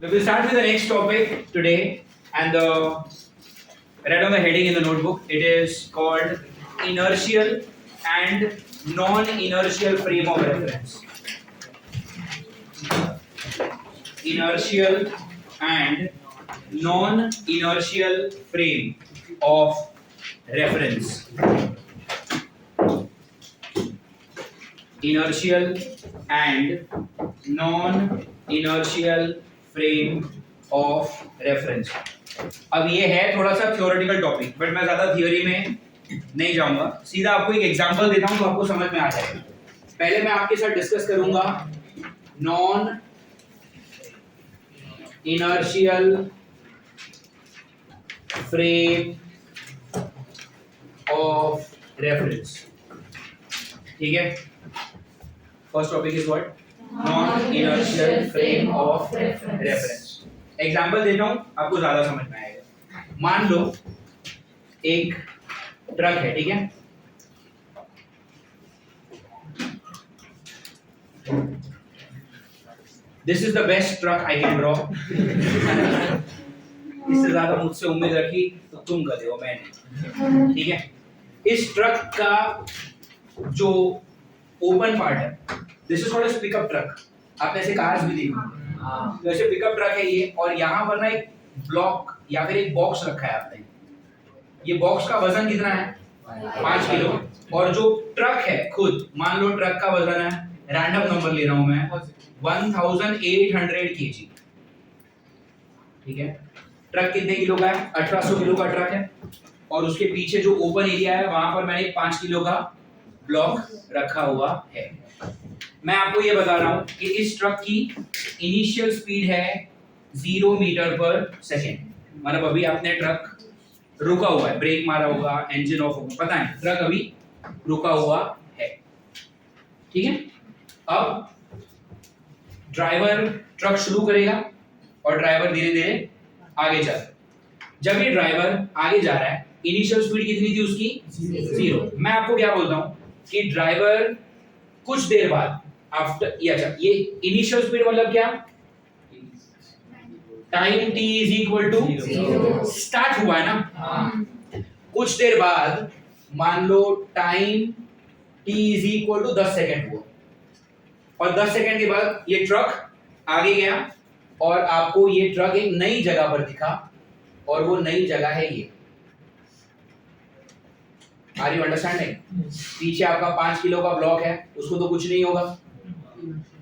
We will start with the next topic today, and read on the heading in the notebook. It is called inertial and non-inertial frame of reference. Inertial and non-inertial frame of reference. Inertial and non-inertial frame of reference. अब ये है थोड़ा सा theoretical topic, but मैं ज्यादा theory में नहीं जाऊंगा, सीधा आपको एक एग्जांपल देता हूं तो आपको समझ में आ जाएगा। पहले मैं आपके साथ डिस्कस करूंगा non inertial frame of reference. ठीक है, first topic is what? Non inertial frame of reference. Example देता हूं, आपको ज्यादा समझ में आएगा। मान लो एक ट्रक है, ठीक है, this is the best truck I can draw. इससे ज्यादा मुझसे उम्मीद रखी तो तुम गधे हो, मैं नहीं। ठीक है, इस ट्रक का जो ओपन पार्ट है, this is called as pickup truck. आपने ऐसे कार्स भी देखे होंगे, तो ऐसे पिकअप ट्रक है ये, और यहाँ पर ना एक ब्लॉक या फिर एक बॉक्स रखा है आपने। ये बॉक्स का वजन कितना है? 5 किलो। और जो ट्रक है खुद, मान लो ट्रक का वजन है, रैंडम नंबर ले रहा हूं मैं, 1800 kg। ठीक है, ट्रक कितने किलो का है? 1800 किलो का ट्रक है, और उसके पीछे जो ओपन एरिया है वहां पर मैंने 5 किलो का ब्लॉक रखा हुआ है। मैं आपको ये बता रहा हूं कि इस ट्रक की इनिशियल स्पीड है 0 मीटर पर सेकेंड। मतलब अभी आपने ट्रक रुका हुआ है, ब्रेक मारा होगा, इंजन ऑफ होगा, पता है ट्रक अभी रुका हुआ है। ठीक है, अब ड्राइवर ट्रक शुरू करेगा और ड्राइवर धीरे धीरे आगे चल। जब ये ड्राइवर आगे जा रहा है, इनिशियल स्पीड कितनी थी उसकी? 0। मैं आपको क्या बोलता हूं कि ड्राइवर कुछ देर बाद आफ्टर ये इनिशियल स्पीड मतलब क्या? Time t is equal to start हुआ है ना, कुछ देर बाद मान लो time t is equal to 10 second हुआ, और 10 सेकेंड के बाद ये ट्रक आगे गया और आपको ये ट्रक एक नई जगह पर दिखा, और वो नई जगह है ये। Are you understanding? पीछे आपका 5 किलो का ब्लॉक है, उसको तो कुछ नहीं होगा,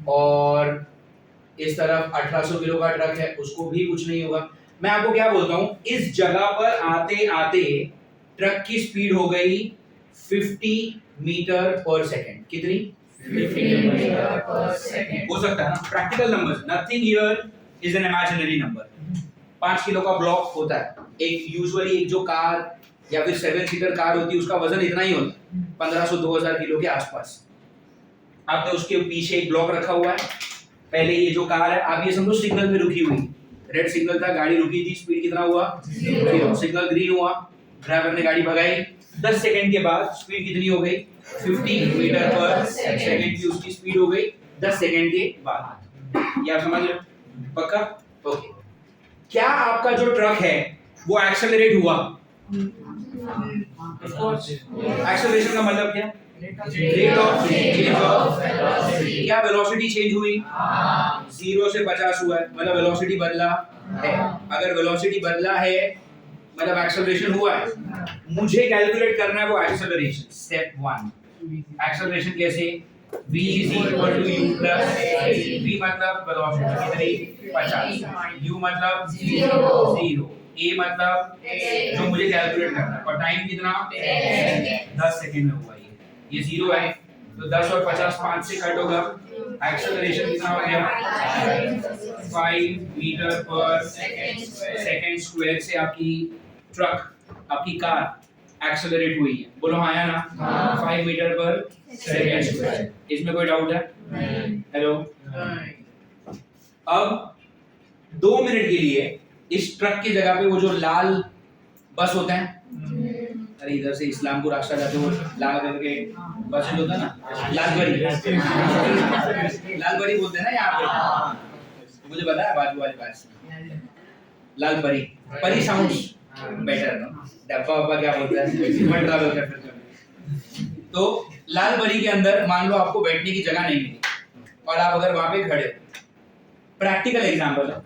और इस तरफ 1800 किलो का ट्रक है, उसको भी कुछ नहीं होगा। मैं आपको क्या बोलता हूं, इस जगह पर आते आते ट्रक की स्पीड हो गई 50 मीटर पर सेकेंड। कितनी? 50 मीटर पर सेकेंड। हो सकता है ना, practical numbers, nothing here is an imaginary number. 5 kilo का ब्लॉक होता है, एक यूजुअली एक जो कार या फिर 7 सीटर कार होती है उसका वजन इतना ही होता है, 1500-2000 किलो के आसपास। आपने उसके पीछे एक ब्लॉक रखा हुआ है। पहले ये जो कार है, आप ये समझो सिग्नल पे रुकी हुई, रेड सिग्नल था, गाड़ी रुकी थी, स्पीड कितना हुआ? 0। सिग्नल ग्रीन हुआ, ड्राइवर ने गाड़ी भगाई, 10 सेकंड के बाद स्पीड कितनी हो गई? 50 मीटर पर सेकंड की उसकी स्पीड हो गई 10 सेकंड के बाद। ये आप समझ रहे हो? पक्का? ओके। क्या आपका जो ट्रक है वो एक्सेलरेट हुआ? एक्सेलरेशन का मतलब क्या? Rate of change of velocity. क्या वेलोसिटी चेंज हुई? 0 से 50 हुआ है, मतलब वेलोसिटी बदला है। अगर वेलोसिटी बदला है मतलब एक्सेलरेशन हुआ है। मुझे कैलकुलेट करना है वो एक्सेलरेशन। स्टेप 1, एक्सेलरेशन कैसे? v is equal to u plus v मतलब वेलोसिटी कितनी? 50, u मतलब 0, a मतलब जो मुझे कैलकुलेट करना है, और टाइम कितना? 10 सेकंड में हुआ ये 0 है, तो 10 और 50 5 से कट होगा, एक्सेलरेशन कितना हो गया? 5 मीटर पर सेकंड स्क्वायर से आपकी ट्रक, आपकी कार एक्सेलरेट हुई है। बोलो हाँ या ना? 5 मीटर पर सेकंड स्क्वायर। इसमें कोई डाउट है? हेलो? अब 2 मिनट के लिए इस ट्रक की जगह पे वो जो लाल बस होता है, अरे इधर से इस्लामपुर रास्ता जाते हो, लाल कलर के बस होता है ना, लालबरी बोलते हैं ना यहाँ पे, मुझे पता है बाजू वाले पास लाल परी परी साउंड्स बेटर नो डब्बा वब्बा क्या बोलता है ह्यूमन ट्रैवल कर फिर तो लाल परी के अंदर मान लो आपको बैठने की जगह नहीं मिली और आप अगर वहां पे खड़े हो, प्रैक्टिकल एग्जांपल है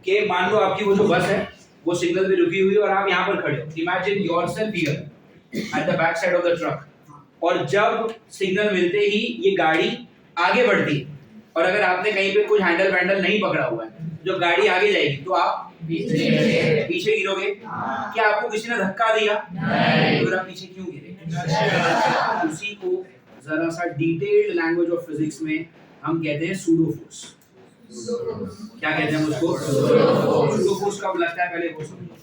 कि मान लो आपकी वो जो बस है वो सिग्नल पे रुकी हुई है और आप यहाँ पर खड़े हो, imagine yourself here at the back side of the truck और जब सिग्नल मिलते ही ये गाड़ी आगे बढ़ती है और अगर आपने कहीं पे कुछ हैंडल वैंडल नहीं पकड़ा हुआ है जो गाड़ी आगे जाएगी तो आप पीछे गिरोगे। क्या आपको किसी ने धक्का दिया? नहीं। तो आप पीछे क्यों गिरे? उसी को जरा सा डिटेल्ड लैंग्वेज ऑफ फिजिक्स में हम कहते हैं सूडो फोर्स। क्या कहते हैं उसको? सूडो फोर्स कब लगता है पहले वो समझो।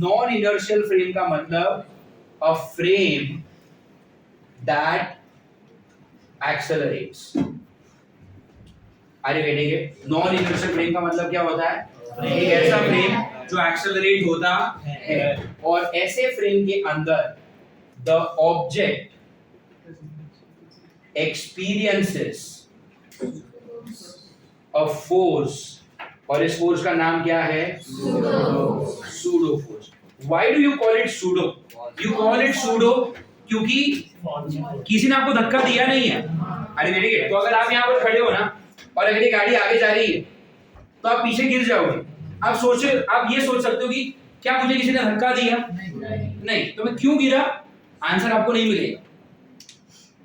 नॉन इनर्शियल फ्रेम का मतलब अ फ्रेम दैट एक्सेलरेट्स। अरे बेटे नॉन इनर्शियल फ्रेम का मतलब क्या होता है? एक ऐसा फ्रेम जो एक्सेलरेट होता है और ऐसे फ्रेम के अंदर the object experiences a force और इस फोर्स का नाम क्या है? Pseudo force. Why do you call it pseudo? You call it pseudo क्योंकि किसी ने आपको धक्का दिया नहीं है। अरे मेरे तो अगर आप यहाँ पर खड़े हो ना और अगर ये गाड़ी आगे जा रही है तो आप पीछे गिर जाओगे। आप ये सोच सकते हो कि क्या मुझे किसी ने धक्का दिया? नहीं। तो मैं क्यों गिरा? आंसर आपको नहीं मिलेगा।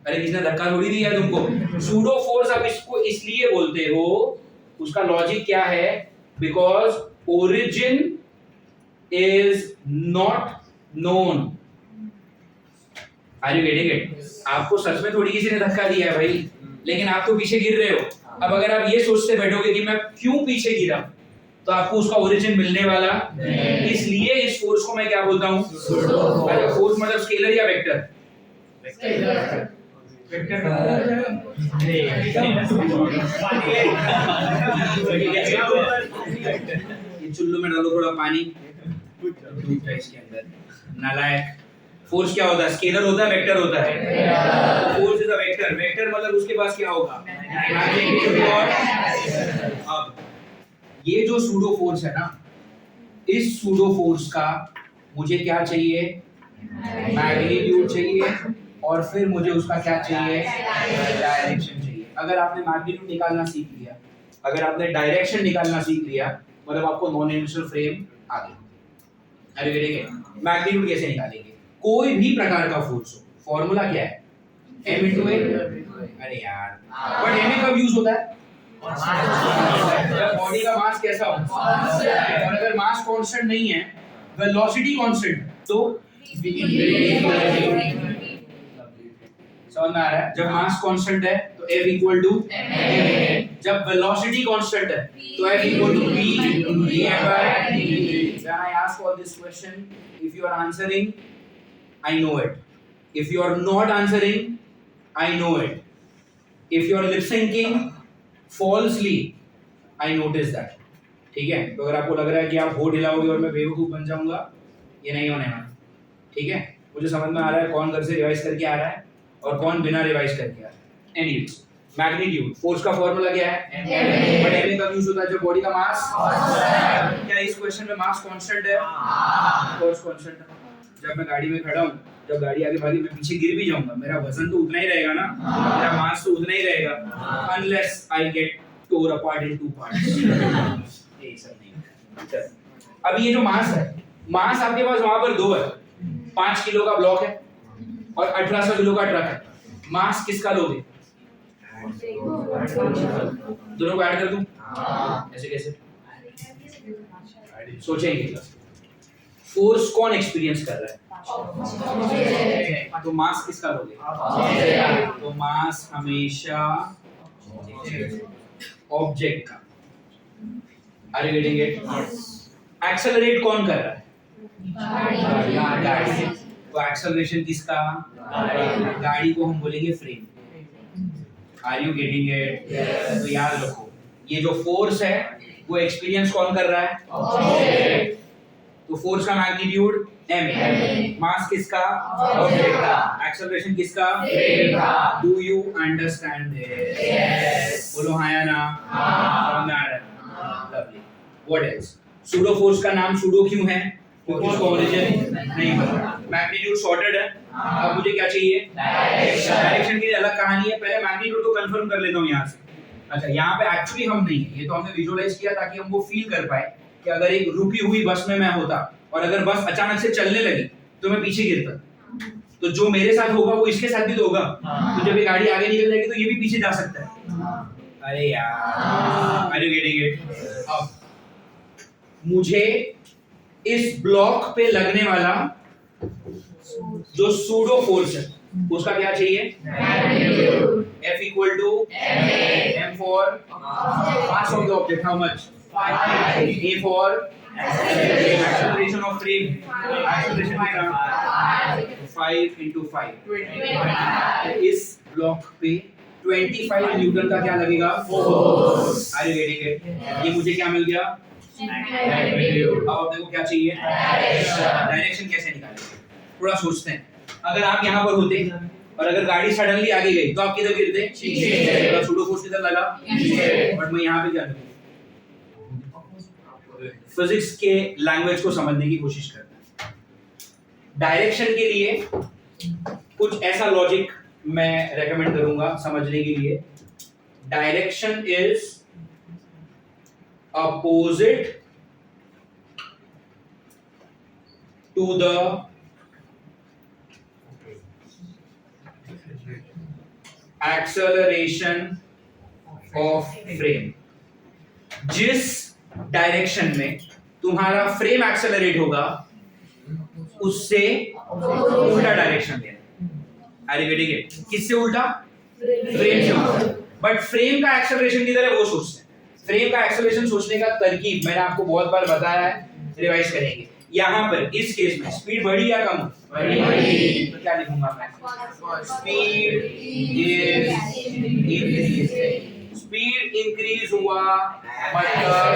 अरे किसी ने धक्का थोड़ी दिया तुमको। सूडो फोर्स आप इसको इसलिए बोलते हो, उसका लॉजिक क्या है? Because origin is not known. Are you getting it? आपको सच में थोड़ी किसी ने धक्का दिया है भाई, लेकिन आप तो पीछे गिर रहे हो। अब अगर आप ये सोचते बैठोगे कि मैं क्यों पीछे गिरा, तो आपको उसका ओरिजिन मिलने वाला नहीं। इसलिए इस फोर्स को मैं क्या बोलता हूँ? अच्छा, फोर्स मतलब स्केलर या वेक्टर? ये चुल्लू में डालो थोड़ा पानी, इसके अंदर नालायक। फोर्स क्या होता है? स्केलर होता है, वेक्टर होता है? Force is a vector. Vector मतलब उसके पास क्या होगा? अब ये जो सूडो फोर्स है ना, इस सूडो फोर्स का मुझे क्या चाहिए? मैग्नीट्यूड चाहिए और फिर मुझे उसका क्या चाहिए? डायरेक्शन चाहिए। अगर आपने मैग्नीट्यूड निकालना सीख लिया, अगर आपने डायरेक्शन निकालना सीख लिया, मतलब आपको नॉन इनर्शियल फ्रेम आ गया। अरे देखिए मैग्नीट्यूड कैसे निकालेंगे? कोई भी प्रकार का फोर्स हो, फॉर्मूला क्या है? m into a। अरे यार बट m कब यूज होता है? जब बॉडी का मास कैसा हो, और अगर मास कांस्टेंट नहीं है, वेलोसिटी कांस्टेंट, तो समझ में आ रहा है? जब मास कांस्टेंट है तो F इक्वल टू ma। जब वेलोसिटी कांस्टेंट है तो F equal to v dm by dt। When I ask all this question, if you are answering, I know it. If you are not answering, I know it. If you are lip syncing falsely, I notice that. ठीक है? तो अगर आपको लग रहा है कि आप होठ हिलाओगे और मैं बेवकूफ बन जाऊंगा, ये नहीं होने वाला। ठीक है? मुझे समझ में आ रहा है कौन घर से रिवाइज करके आ रहा है और कौन बिना रिवाइज करके आ रहा है। एनीवेज, मैग्नीट्यूड फोर्स का फॉर्मूला क्या है? बट एम का यूज होता है जब बॉडी का मास। क्या इस क्वेश्चन में मास कांस्टेंट है? फोर्स कांस्टेंट है। जब मैं गाड़ी में खड़ा हूं, जब गाड़ी आगे भागी, मैं पीछे गिर भी जाऊंगा, मेरा वजन तो उतना ही रहेगा ना, मेरा मास तो उतना ही रहेगा, unless I get tore apart in two parts. ये सब नहीं होता। अब ये जो मास है, मास आपके पास वहां पर दो है, 5 किलो का ब्लॉक है और 1800 किलो का ट्रक है। मास किसका लोगे? दोनों को ऐड कर दूं? ऐसे कैसे? सोचेंगे। फोर्स कौन एक्सपीरियंस कर रहा है? तो मास किसका लोगे? तो मास हमेशा ऑब्जेक्ट का। Are you getting it? Accelerate कौन कर रहा है? गाड़ी। तो एक्सेलरेशन किसका? गाड़ी को हम बोलेंगे frame. Are you getting it? तो याद रखो, ये जो फोर्स है वो एक्सपीरियंस कौन कर रहा है? तो फोर्स का मैग्नीट्यूड m, मास किसका? ऑब्जेक्ट का। एक्सेलरेशन किसका? Do you understand this? बोलो हाँ या ना? समझ में आ रहा है? What else? सूडो फोर्स का नाम सूडो क्यों है? क्योंकि उसका ओरिजिन नहीं पता। मैग्नीट्यूड सॉर्टेड है। अब मुझे क्या चाहिए? डायरेक्शन के लिए अलग कहानी है। पहले मैग्नीट्यूड को कंफर्म कर लेता हूँ यहाँ से। अच्छा, यहाँ पे एक्चुअली हम नहीं है, ये तो हमने विजुअलाइज किया ताकि हम वो फील कर पाए कि अगर एक रुकी हुई बस में मैं होता और अगर बस अचानक से चलने लगी तो मैं पीछे गिरता, तो जो मेरे साथ होगा वो इसके साथ भी तो होगा। तो जब ये गाड़ी आगे निकल जाएगी तो ये भी पीछे जा सकता है। अरे यार, आर यू गेटिंग इट? अब मुझे इस ब्लॉक पे लगने वाला जो सूडो फोर्स है उसका क्या चाहिए? F equal to M for mass of the object, how much? A for acceleration of frame, acceleration कितना? 5 into 5। इस ब्लॉक पे 25 न्यूटन का क्या लगेगा? Force. Are you getting it? ये मुझे क्या मिल गया? अब अपने को क्या चाहिए? डायरेक्शन कैसे निकालेंगे? थोड़ा सोचते हैं। अगर आप यहाँ पर होते और अगर गाड़ी सडनली आगे गई तो आप किधर गिरते? पीछे। सूडो फोर्स किधर लगा? बट मैं यहाँ पे क्या करूँ? फिजिक्स के लैंग्वेज को समझने की कोशिश करता है। डायरेक्शन के लिए कुछ ऐसा लॉजिक मैं रेकमेंड करूंगा समझने के लिए। Direction is opposite to the acceleration of frame। जिस डायरेक्शन में तुम्हारा फ्रेम एक्सेलरेट होगा उससे उल्टा डायरेक्शन लेना। Are you getting it? किससे उल्टा? फ्रेम से उल्टा। बट फ्रेम का एक्सेलरेशन किधर है वो सोचते हैं। फ्रेम का एक्सेलरेशन सोचने का तरकीब मैंने आपको बहुत बार बताया है, रिवाइज करेंगे। यहाँ पर इस केस में स्पीड बढ़ी या कम? बढ़ी। तो क्या लिखूंगा मैं? Speed is increase. Speed increase हुआ मतलब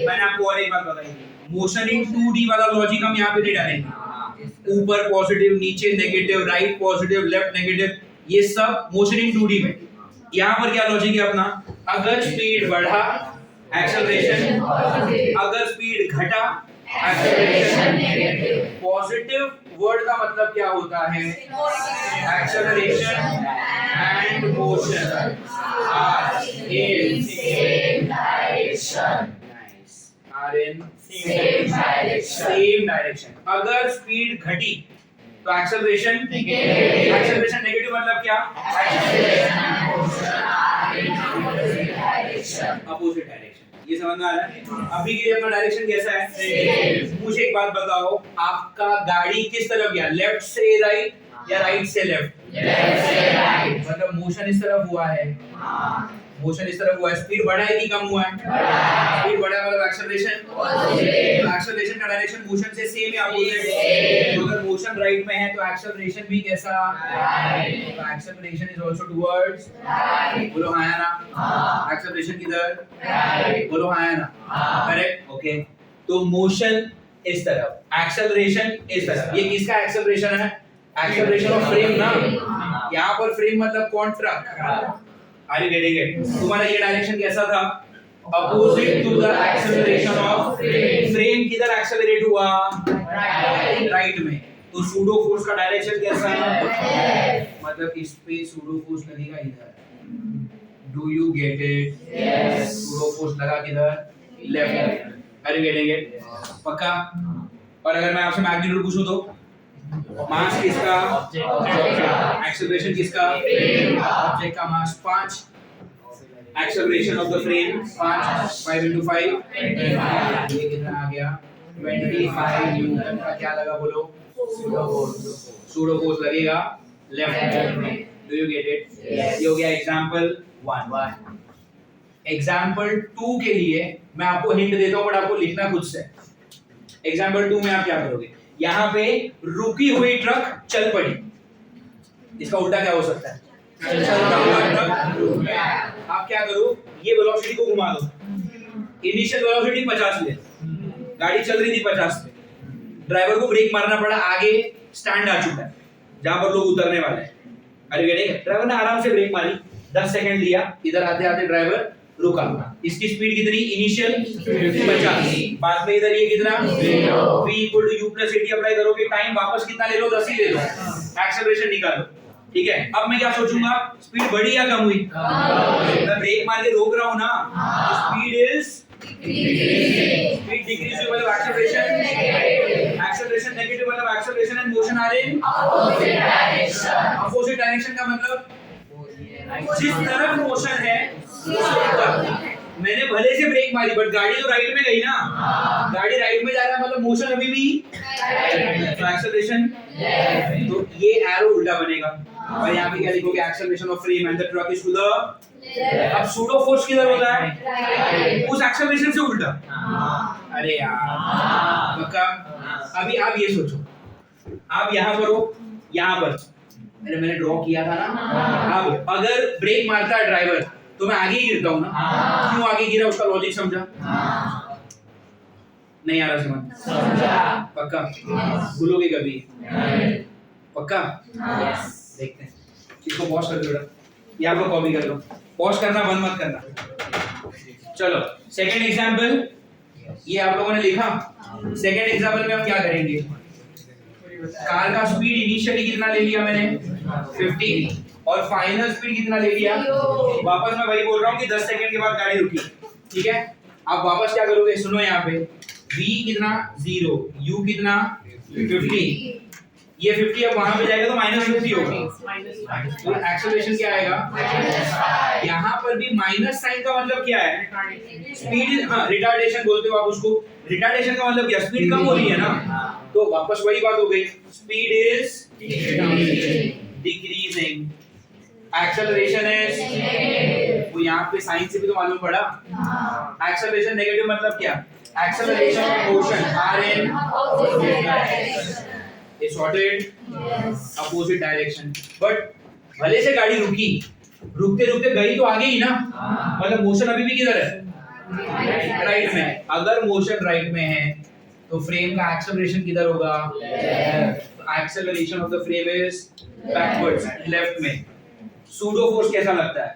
मैंने आपको और एक बात बताई, मोशन इन 2D वाला लॉजिक हम यहाँ पे नहीं डालेंगे। ऊपर पॉजिटिव, नीचे negative, right positive, left negative, ये सब मोशन इन 2D में। यहाँ पर क्या लॉजिक है अपना? अगर स्पीड बढ़ा एक्सेलरेशन, अगर स्पीड घटा एक्सेलरेशन। पॉजिटिव वर्ड का मतलब क्या होता है? Acceleration and motion are in same direction. Are in same direction. अगर स्पीड घटी तो एक्सेलरेशन नेगेटिव। एक्सेलरेशन नेगेटिव मतलब क्या? Opposite direction. ये समझ में आ रहा है? अभी के लिए अपना डायरेक्शन कैसा है? मुझे एक बात बताओ, आपका गाड़ी किस तरफ गया? लेफ्ट से राइट या राइट से लेफ्ट? लेफ्ट से राइट। मतलब मोशन इस तरफ हुआ है। मोशन इस तरफ हुआ है। स्पीड बढ़ा है कि कम हुआ है? स्पीड बढ़ा मतलब एक्सेलरेशन पॉजिटिव। एक्सेलरेशन का डायरेक्शन मोशन से सेम है, अपोजिट। अगर मोशन राइट में है तो एक्सेलरेशन भी कैसा? राइट। तो acceleration is also towards right. बोलो हाँ या ना? एक्सेलरेशन किधर? राइट। बोलो हाँ या ना? करेक्ट। ओके, तो मोशन इस तरफ, एक्सेलरेशन इस तरफ। ये किसका एक्सेलरेशन है? एक्सेलरेशन ऑफ फ्रेम ना। यहाँ पर फ्रेम मतलब कौन? Truck. Are you getting it? तुम्हारा ये डायरेक्शन कैसा था? Opposite to the acceleration of frame। किधर एक्सेलरेट हुआ? राइट में। तो सूडो फोर्स का डायरेक्शन कैसा है? मतलब इस पे सूडो फोर्स लगेगा इधर। Do you get it? Yes। Pseudo force लगा किधर? Left. Are you getting it? पक्का? और अगर मैं आपसे मैग्नीट्यूड पूछूं तो मास किसका? एक्सेलरेशन किसका? ऑब्जेक्ट का मास 5, acceleration of the frame 5 into 5 ये कितना आ गया? 25 न्यूटन का क्या लगा बोलो? सूडो फोर्स लगेगा लेफ्ट में। Do you get it? ये हो गया एग्जांपल 1। एग्जांपल 2 के लिए मैं आपको हिंट देता हूं बट आपको लिखना खुद से। एग्जांपल 2 में आप क्या करोगे? यहाँ पे रुकी हुई ट्रक चल पड़ी, इसका उल्टा क्या हो सकता है? चलता हुआ ट्रक। आप क्या करो? ये वेलोसिटी को घुमा दो। इनिशियल वेलोसिटी 50 ले, गाड़ी चल रही थी 50 पे, ड्राइवर को ब्रेक मारना पड़ा, आगे स्टैंड आ चुका है जहां पर लोग उतरने वाले हैं। अरे ड्राइवर ने आराम से ब्रेक मारी, 10 सेकंड लिया, इधर आते आते ड्राइवर रुका। इसकी स्पीड कितनी इनिशियल 50, बाद में इधर ये कितना v equal to u plus 80 apply करोगे, टाइम वापस कितना ले लो 10 ही ले लो, एक्सेलरेशन निकालो। ठीक है, अब मैं क्या सोचूंगा, स्पीड बढ़ी या कम हुई? मैं ब्रेक मार के रोक रहा हूं ना, स्पीड इज स्पीड डिक्रीज हुई मतलब एक्सेलरेशन नेगेटिव मतलब acceleration and motion are in opposite direction का मतलब जिस तरफ मोशन है मैंने भले से ब्रेक मारी बट गाड़ी तो राइट में गई ना, गाड़ी राइट में जा रहा है मतलब मोशन अभी भी एक्सेलरेशन, तो ये एरो उल्टा बनेगा और यहाँ पे क्या लिखोगे, acceleration of frame and the truck is to the, अब सूडो फोर्स किधर होता है, उस एक्सेलरेशन से उल्टा। अरे यार पक्का। अभी आप ये सोचो, आप यहाँ पर हो, यहाँ पर मैंने ड्रॉ किया था ना, अब अगर ब्रेक मारता है ड्राइवर तो मैं आगे ही गिरता हूँ ना, क्यों आगे गिरा उसका लॉजिक समझा? नहीं आ रहा समझ? पक्का? भूलोगे कभी? पक्का? देखते हैं, इसको पॉज कर दो बेटा, ये आप लोग कॉपी कर लो, पॉज करना बंद मत करना। चलो सेकंड एग्जांपल, ये आप लोगों ने लिखा। सेकंड एग्जांपल में हम क्या करेंगे, कार का स्पीड इनिशियली कितना ले लिया मैंने 50 और फाइनल स्पीड कितना ले लिया, वापस मैं वही बोल रहा हूँ कि 10 सेकंड के बाद गाड़ी रुकी। ठीक है, आप वापस क्या करोगे, सुनो यहाँ पे v कितना 0, u कितना 50, ये 50 अब वहां पे जाएगा तो -50 होगा, तो एक्सेलरेशन क्या आएगा, यहाँ पर भी माइनस साइन का मतलब क्या है, स्पीड, हाँ रिटार्डेशन बोलते हो आप उसको, रिटार्डेशन का मतलब क्या, स्पीड कम हो रही है ना, तो वापस वही बात हो गई, speed is decreasing, acceleration is, वो यहाँ पे साइन से भी तो मालूम पड़ा, एक्सेलरेशन नेगेटिव मतलब क्या, acceleration of motion are in ये सॉर्टेड अपोजिट डायरेक्शन, बट भले से गाड़ी रुकी, रुकते रुकते गई तो आगे ही ना, मतलब मोशन अभी भी किधर है, राइट में। अगर मोशन राइट में है तो फ्रेम का एक्सेलरेशन किधर होगा, acceleration of the frame is backwards, left में। सूडो फोर्स कैसा लगता है,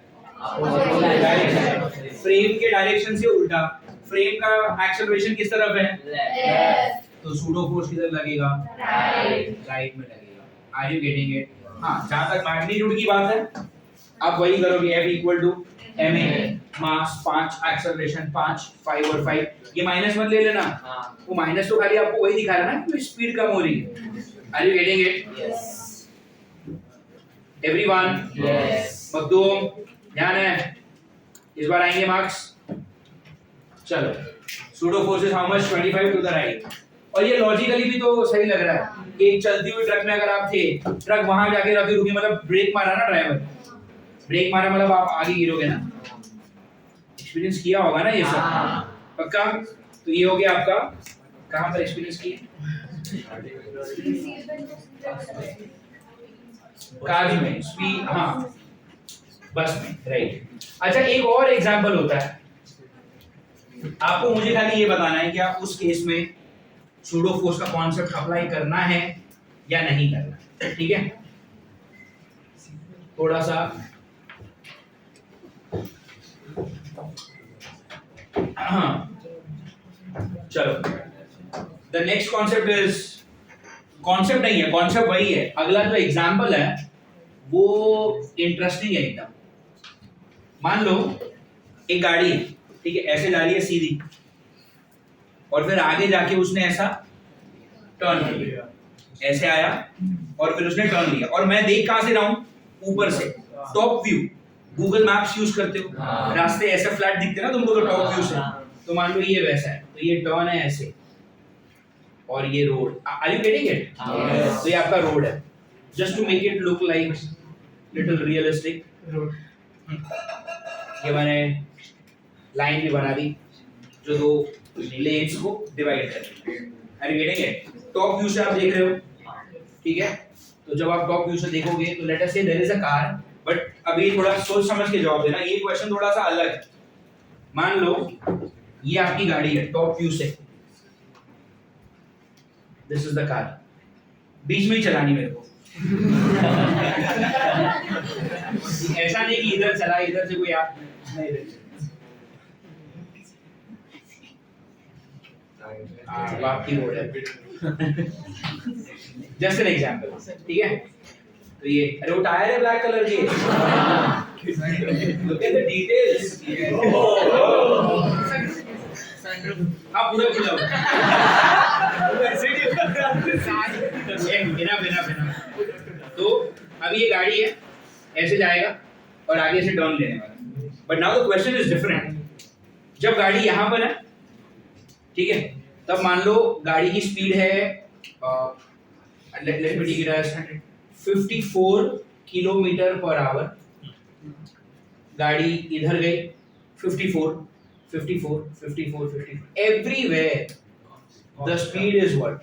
फ्रेम के डायरेक्शन से उल्टा, फ्रेम का एक्सेलरेशन किस तरफ है, तो सूडो फोर्स किधर लगेगा, राइट में लगेगा। Are you getting it? हाँ, जहां तक मैग्नीट्यूड की बात है आप वही करोगे, F equal to ma, mass 5, acceleration 5, 5 और 5, ये माइनस मत ले लेना, वो माइनस तो खाली आपको वही दिखा रहा है ना कि स्पीड कम हो रही है। Are you getting it? Yes everyone? Yes. Makhdoom ध्यान है, इस बार आएंगे मार्क्स। चलो, pseudo force is how much, 25 to the right, और ये लॉजिकली भी तो सही लग रहा है कि एक चलती हुई ट्रक में अगर आप थे, ट्रक वहां जाके रुकी मतलब ब्रेक मारा ना ड्राइवर, ब्रेक मारा मतलब आप आगे गिरोगे ना, एक्सपीरियंस किया होगा ना ये सब, पक्का? तो ये हो गया आपका, कहां पर एक्सपीरियंस किया, कार में, स्पीड, हाँ बस में, राइट। अच्छा एक और एग्जांपल होता है, आपको मुझे खाली ये बताना है कि आप उस केस में सूडो फोर्स का कॉन्सेप्ट अप्लाई करना है या नहीं करना, ठीक है? थोड़ा सा हाँ, चलो, the next concept is, concept नहीं है, कॉन्सेप्ट वही है, अगला जो एग्जांपल है वो इंटरेस्टिंग है एकदम। मान लो एक गाड़ी है, ठीक है, ऐसे जा रही है सीधी, और फिर आगे जाके उसने ऐसा टर्न किया, ऐसे आया और फिर उसने टर्न लिया, और मैं देख कहां से रहा हूं, ऊपर से, top view. Google maps use करते हो, रास्ते ऐसे फ्लैट दिखते हैं ना तुमको तो टॉप व्यू से, तो मान लो ये वैसा है, तो ये टर्न है ऐसे, और ये road, are you getting it? तो ये आपका रोड है, just to make it look like little realistic, ये मैंने लाइन भी बना दी जो दो लेन्स को डिवाइड कर, are you getting it? Top view से आप देख रहे हो, ठीक है? तो जब आप टॉप व्यू से देखोगे तो let us say there is a car, but अभी थोड़ा सोच समझ के जवाब देना, ये क्वेश्चन थोड़ा सा अलग है। मान लो ये आपकी गाड़ी है टॉप व्यू से, दिस इज द कार, बीच में ही चलानी मेरे को ऐसा नहीं कि इधर चला, इधर से कोई आप नहीं, बाप की रोड है। जस्ट एन एग्जांपल, ठीक है। तो ये अरे वो टायर है ब्लैक कलर के। Look at the details. हाँ पूरा खुला हुआ। बिना तो अभी ये गाड़ी है, ऐसे जाएगा और आगे से टर्न लेने वाला। But now the question is different. जब गाड़ी यहाँ पर है, ठीक है, तब मान लो गाड़ी की स्पीड है let me take it as 54 kilometre per hour. गाड़ी इधर गई 54 everywhere the speed is what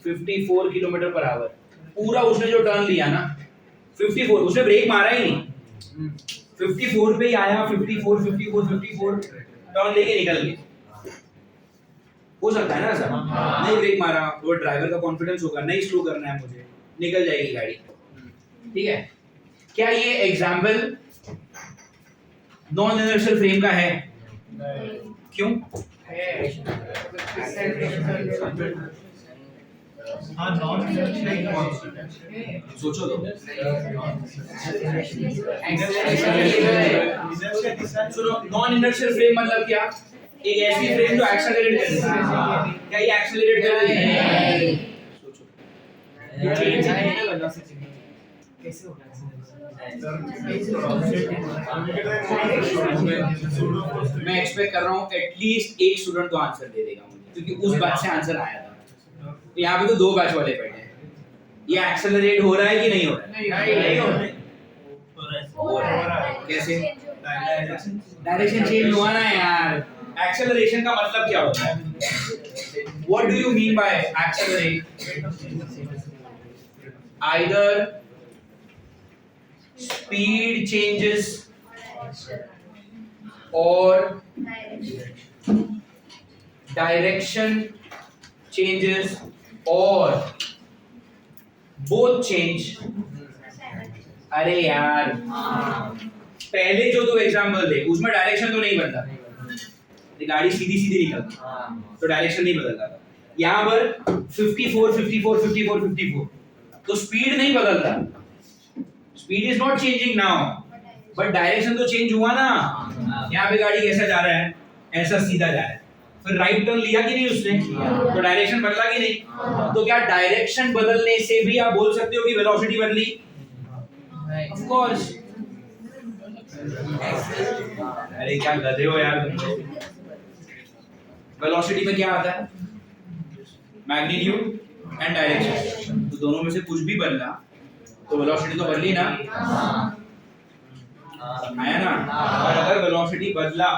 54 kilometre per hour. पूरा उसने जो टर्न लिया ना 54, उसने ब्रेक मारा ही नहीं, 54 पे ही आया, 54 टर्न लेके निकल गया। हो सकता है ना सर, नहीं ब्रेक मारा, वो ड्राइवर का कॉन्फिडेंस होगा, नहीं स्लो करना है मुझे, निकल जाएगी गाड़ी, ठीक है। क्या ये एग्जाम्पल नॉन इनर्शियल फ्रेम का है? क्यों? सोचो तो। नॉन इनर्शियल फ्रेम मतलब क्या? एक ऐसी फ्रेम जो एक्सेलरेट कर रही है। क्या ये एक्सेलरेट कर रही है? सोचो। कैसे होगा? मैं एक्सपेक्ट कर रहा हूँ एटलीस्ट एक स्टूडेंट तो आंसर दे देगा मुझे, क्योंकि उस बात से आंसर आया था। तो यहाँ पे तो 2 बैच वाले बैठे हैं। ये एक्सेलरेट हो रहा है कि नहीं हो रहा है? नहीं हो रहा है। कैसे? डायरेक्शन चेंज हुआ ना यार। एक्सेलरेशन का मतलब क्या होता है? What do you mean by accelerate? Either speed changes or direction changes or both change। अरे यार पहले जो 2 एग्जाम्पल थे उसमें डायरेक्शन तो नहीं बदला, गाड़ी सीधी निकलती तो डायरेक्शन नहीं बदलता था। यहाँ पर 54 तो स्पीड नहीं बदलता, speed is not changing now, but direction तो चेंज हुआ ना। यहाँ पे गाड़ी कैसा जा रहा है? ऐसा सीधा जा रहा है, फिर राइट टर्न लिया कि नहीं उसने, तो डायरेक्शन बदला कि नहीं? तो क्या डायरेक्शन बदलने से भी आप बोल सकते हो कि वेलोसिटी बदली? Of course. अरे क्या गधे हो यार तुम। वेलोसिटी में क्या आता है? Magnitude and direction. तो दोनों में से कुछ भी बदला तो वेलोसिटी तो बदली ना, आया ना। और अगर वेलोसिटी बदला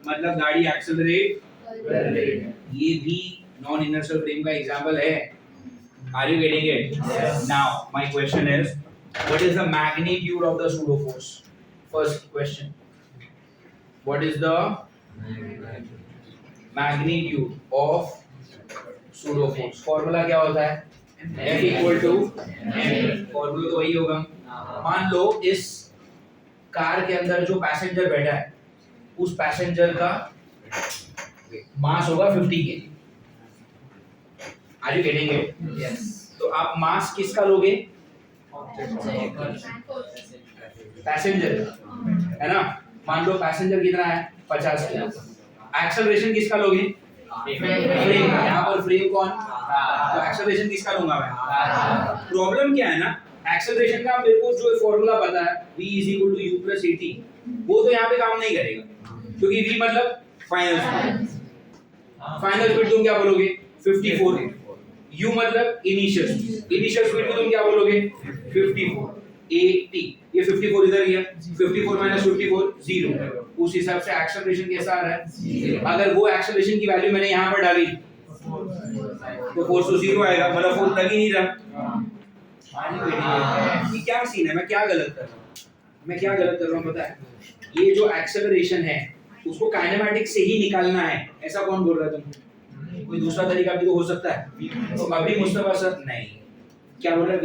मतलब गाड़ी एक्सेलरेट कर रही है। ये भी नॉन इनर्शियल फ्रेम का एग्जांपल है। Are you getting it? Now my question is what is the magnitude of the pseudo force? First question, what is the magnitude of pseudo force? Formula क्या होता है? F इक्वल टू फॉर्मूला तो वही होगा। मान लो इस car के अंदर जो पैसेंजर बैठा है उस पैसेंजर का मास होगा 50 kg। Are you getting it? Yes. तो आप मास किसका लोगे? पैसेंजर है ना। मान लो पैसेंजर कितना है? 50 kg। एक्सेलरेशन किसका लोगे? फ्रेम। यहाँ पर फ्रेम कौन? तो एक्सेलरेशन किसका लूंगा मैं? प्रॉब्लम क्या है ना, एक्सेलरेशन का मेरे को जो फॉर्मूला पता है v = u + at, वो तो यहाँ पे काम नहीं करेगा, क्योंकि v मतलब फाइनल स्पीड। फाइनल स्पीड तुम क्या बोलोगे? 54। u मतलब इनिशियल स्पीड को तुम क्या बोलोगे? 54। at ये 54 इधर गया, 54 - 54 0। उस हिसाब से एक्सेलरेशन कैसा आ रहा है? अगर वो एक्सेलरेशन की वैल्यू मैंने यहाँ पर डाली तो फोर्स तो 0 आएगा, मतलब फोर्स लग ही नहीं रहा। ये क्या सीन है? मैं क्या गलत कर रहा हूँ पता है? ये जो एक्सेलरेशन है उसको काइनेमैटिक्स से ही निकालना है, ऐसा कौन बोल रहा है तुमको? कोई दूसरा तरीका भी तो हो सकता है। तो अभी मुस्तफा सर नहीं, क्या बोल रहा है? v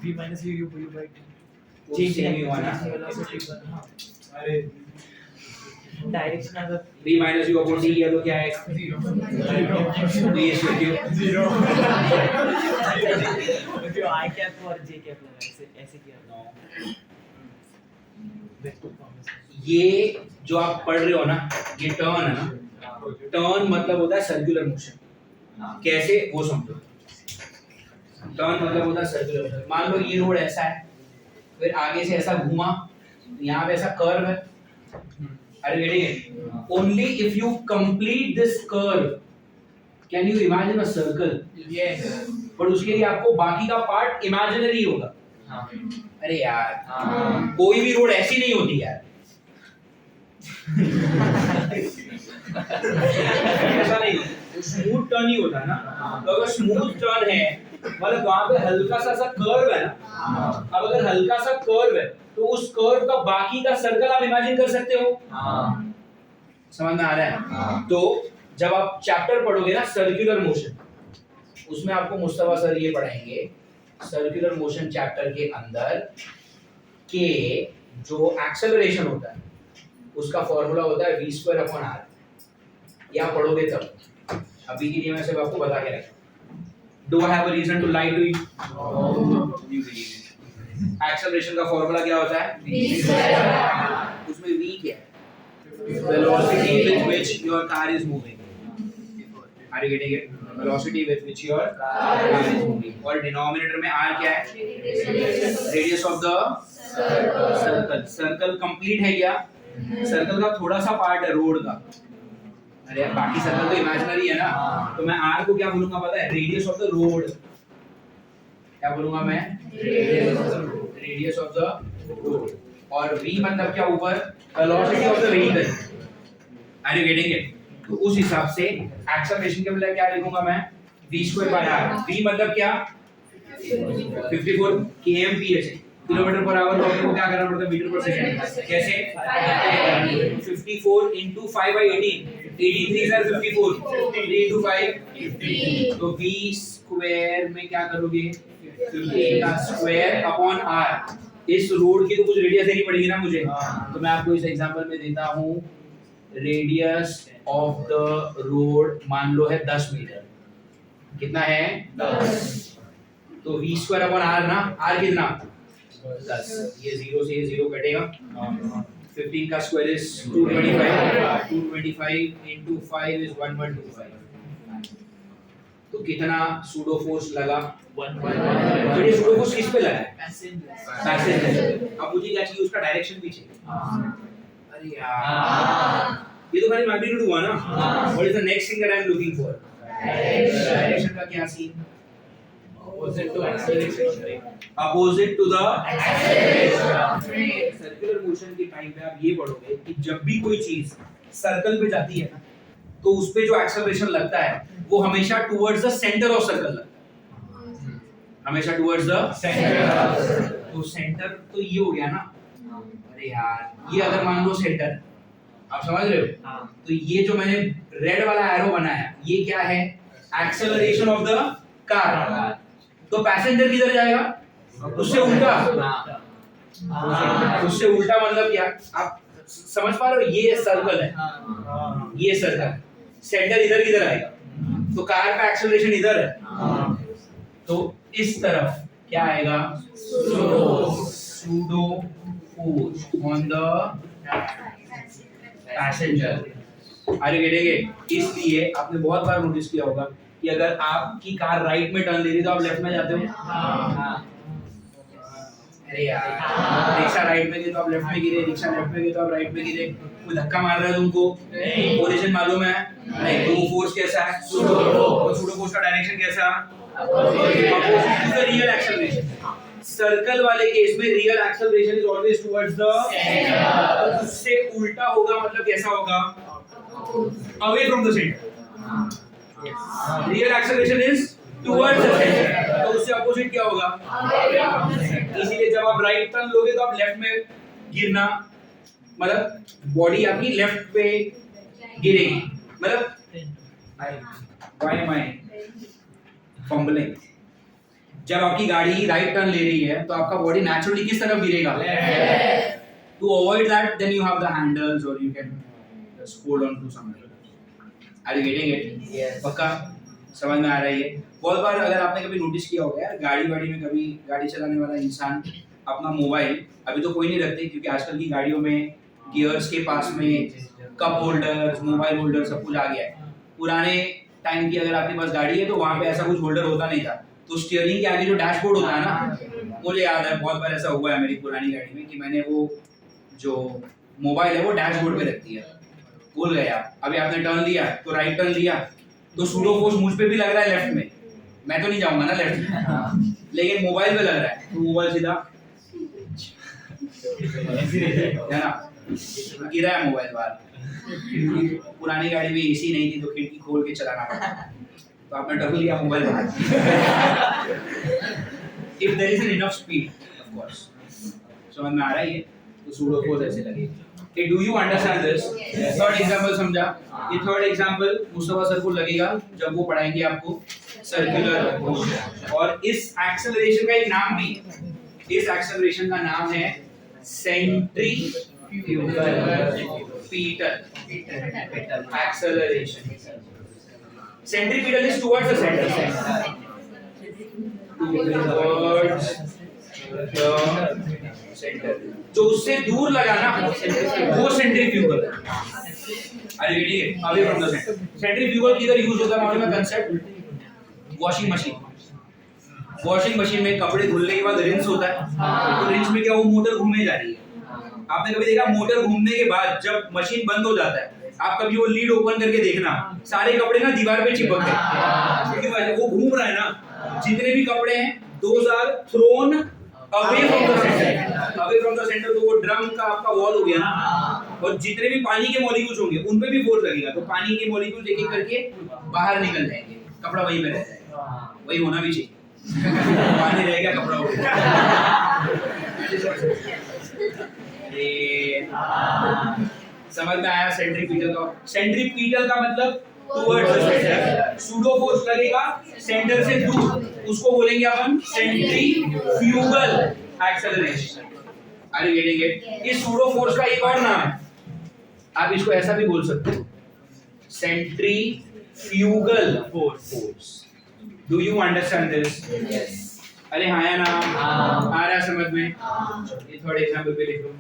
- u/2 चेंज नहीं हुआ ना। अरे डायरेक्शन अगर b minus u upon d किया तो क्या आएगा? 0। b is with you 0 जो आई कैप और जे कैप लगा ऐसे ऐसे किया ये जो आप पढ़ रहे हो ना, ये टर्न है ना, टर्न मतलब होता है सर्कुलर मोशन। कैसे वो समझो। टर्न मतलब होता है सर्कुलर मोशन। मान लो ये रोड ऐसा है, फिर आगे से ऐसा घुमा, यहाँ पे ऐसा कर्व है, are you getting it? Only if you complete this curve can you imagine a circle? Yes. पर उसके लिए आपको बाकी का पार्ट इमेजिनरी होगा। अरे यार कोई भी रोड ऐसी नहीं होती यार। ऐसा नहीं, स्मूथ टर्न ही होता है ना। तो अगर स्मूथ टर्न है मतलब वहां पे हल्का सा कर्व है ना, अब अगर हल्का सा कर्व है तो उस कर्व का बाकी का सर्कल आप इमेजिन कर सकते हो। समझ में आ रहा है? तो जब आप चैप्टर पढ़ोगे ना सर्कुलर मोशन, उसमें आपको मुस्तफा सर ये पढ़ाएंगे सर्कुलर मोशन चैप्टर के अंदर के जो एक्सेलरेशन होता है उसका फॉर्मूला होता है v²/r। ये आप पढ़ोगे तब। अभी के लिए मैं सिर्फ आपको बता के रखा। Do I have a reason to lie to you? No. You believe it. Acceleration का फॉर्मूला क्या होता है? v²/r। उसमें v क्या है? Velocity with which your car is moving. Are you getting it? Velocity with which your car is moving. और denominator में r क्या है? Radius of the circle. Circle complete है क्या? सर्कल का थोड़ा सा पार्ट है रोड का। अरे यार बाकी सर्कल तो इमेजिनरी है ना। तो मैं r को क्या बोलूंगा पता है? Radius of the road. क्या बोलूंगा मैं? Radius of the road. और v मतलब क्या ऊपर? Velocity of the vehicle. Are you getting it? तो उस हिसाब से एक्सेलरेशन के बदले क्या लिखूंगा मैं? v²/r। v मतलब क्या? 54 kmph किलोमीटर पर आवर। तो आपको क्या करना पड़ता है? मीटर पर सेकंड। कैसे? 54 into 5/18 83 सर 54 3 into 5 50। तो v स्क्वायर में क्या करोगे? 50 का स्क्वायर अपॉन r। इस रोड की तो कुछ रेडियस देनी पड़ेगी ना मुझे। तो मैं आपको इस एग्जांपल में देता हूं रेडियस ऑफ द रोड मान लो है 10 मीटर। कितना है? 10। तो v²/r ना, r कितना? 10। ये 0 से 0 कटेगा। 15 का स्क्वायर इज 225। 225 into 5 is 1125। तो कितना सूडो फोर्स लगा? 1 ये सूडो फोर्स किस पे लगा है? पैसेंजर। अब मुझे क्या चाहिए? उसका डायरेक्शन भी चाहिए। अरे यार ये तो खाली मैग्नीट्यूड हुआ ना। What is the next thing that I am looking for? Direction का क्या scene? Opposite to acceleration. Opposite to the acceleration. Circular motion के टाइम पे आप ये पढ़ोगे कि जब भी कोई चीज सर्कल पे जाती है ना तो उस पे जो एक्सेलरेशन लगता है वो हमेशा towards the centre of circle लगता है। हमेशा टुवर्ड्स द सेंटर। तो सेंटर तो ये हो गया ना। अरे यार ये अगर मान लो सेंटर, आप समझ रहे हो? तो ये जो मैंने रेड वाला एरो बनाया ये क्या है? Acceleration of the car. तो पैसेंजर किधर जाएगा? उससे उल्टा। उससे उल्टा मतलब क्या? आप समझ पा रहे हो? ये सर्कल है, ये सर्कल, सेंटर इधर किधर आएगा? तो कार का एक्सेलरेशन इधर है। तो इस तरफ क्या आएगा? Pseudo force on the passenger. Are you getting it? इसलिए आपने बहुत बार नोटिस किया होगा कि अगर आपकी कार राइट में टर्न ले रही तो आप लेफ्ट में जाते हो। अरे यार रिक्शा राइट में गई तो आप लेफ्ट में गिरे, रिक्शा लेफ्ट में गई तो आप राइट में गिरे। कोई धक्का मार रहा है तुमको? पोजीशन मालूम है? नहीं। तो फोर्स कैसा है? सूडो फोर्स का डायरेक्शन कैसा? Opposite to the real acceleration. Circle वाले केस में real acceleration is always towards the centre. उससे उल्टा होगा मतलब कैसा होगा? Away from the centre. Real acceleration is towards the centre. तो उससे अपोजिट क्या होगा? इसीलिए जब आप राइट टर्न लोगे तो आप लेफ्ट में गिरना, मतलब बॉडी आपकी लेफ्ट पे गिरेगी। मतलब व्हाई एम आई फंबलिंग? जब आपकी गाड़ी राइट टर्न ले रही है तो आपका बॉडी नेचुरली किस तरफ गिरेगा? To avoid that then you have the handles और you can just hold on to something. Are you getting it? Yes. पक्का समझ में आ रही है? बहुत बार अगर आपने कभी नोटिस किया होगा यार, गाड़ी वाड़ी में कभी गाड़ी चलाने वाला इंसान अपना मोबाइल, अभी तो कोई नहीं रखते क्योंकि आजकल की गाड़ियों में गियर्स के पास में कप होल्डर, मोबाइल होल्डर सब कुछ आ गया है। पुराने टाइम की अगर आपके पास गाड़ी है तो वहाँ पे ऐसा कुछ होल्डर होता नहीं था। तो स्टीयरिंग के आगे जो डैशबोर्ड होता है ना, मुझे याद है बहुत बार ऐसा हुआ है मेरी पुरानी गाड़ी में कि मैंने वो जो मोबाइल है वो डैशबोर्ड पे रख दिया, भूल गए आप। अभी आपने टर्न लिया तो राइट टर्न लिया तो सूडो फोर्स मुझ पे भी लग रहा है लेफ्ट में, मैं तो नहीं जाऊंगा ना लेफ्ट में, लेकिन मोबाइल पे लग रहा है तो मोबाइल सीधा है ना, गिरा है मोबाइल बाहर। पुरानी गाड़ी में एसी नहीं थी तो खिड़की खोल के चलाना पड़ा, तो आपने टर्न लिया मोबाइल बाहर। If there is an enough speed of course, समझ में आ रहा है? ये तो सूडो फोर्स ऐसे लगेगी। Okay, do you understand this? Third example समझा? ये थर्ड एग्जांपल मुस्तफा सर को लगेगा जब वो पढ़ाएंगे आपको सर्कुलर मोशन। और इस एक्सेलरेशन का एक नाम भी है, इस एक्सेलरेशन का नाम है centrifugal petal acceleration. Centripetal is towards the center, towards the center। जो उससे दूर लगा ना वो सेंट्रीफ्यूगल। अरे ठीक है, away from the centre. Centrifugal किधर यूज होता है मालूम है concept? Washing machine. Washing machine में कपड़े धुलने के बाद रिंस होता है, तो रिंस में क्या वो मोटर घूमने जा रही है। आपने कभी देखा मोटर घूमने के बाद जब मशीन बंद हो जाता है, आप कभी वो लीड ओपन करके देखना, सारे कपड़े ना दीवार पे चिपक गए, क्योंकि वो घूम रहा है ना। जितने भी कपड़े हैं those are thrown away from the centre, away from the centre. तो वो ड्रम का आपका वॉल हो गया ना, और जितने भी पानी के मॉलिक्यूल्स होंगे उन पे भी फोर्स लगेगा, तो पानी के मॉलिक्यूल्स एक एक करके बाहर निकल जाएंगे, कपड़ा वहीं पे रह जाएगा। वही होना भी चाहिए, पानी रह गया कपड़ा उड़ गया। समझ में आया सेंट्रीपिटल का? सेंट्रीपिटल का मतलब towards the centre. Pseudo force लगेगा सेंटर से दूर, उसको बोलेंगे अपन centrifugal acceleration. Are you getting it? इस सूडो फोर्स का एक और नाम है, आप इसको ऐसा भी बोल सकते हो, centrifugal force. Do you understand this? Yes. अरे हाँ या ना? आ रहा है समझ में? ये थर्ड एग्जांपल पे लिख लो।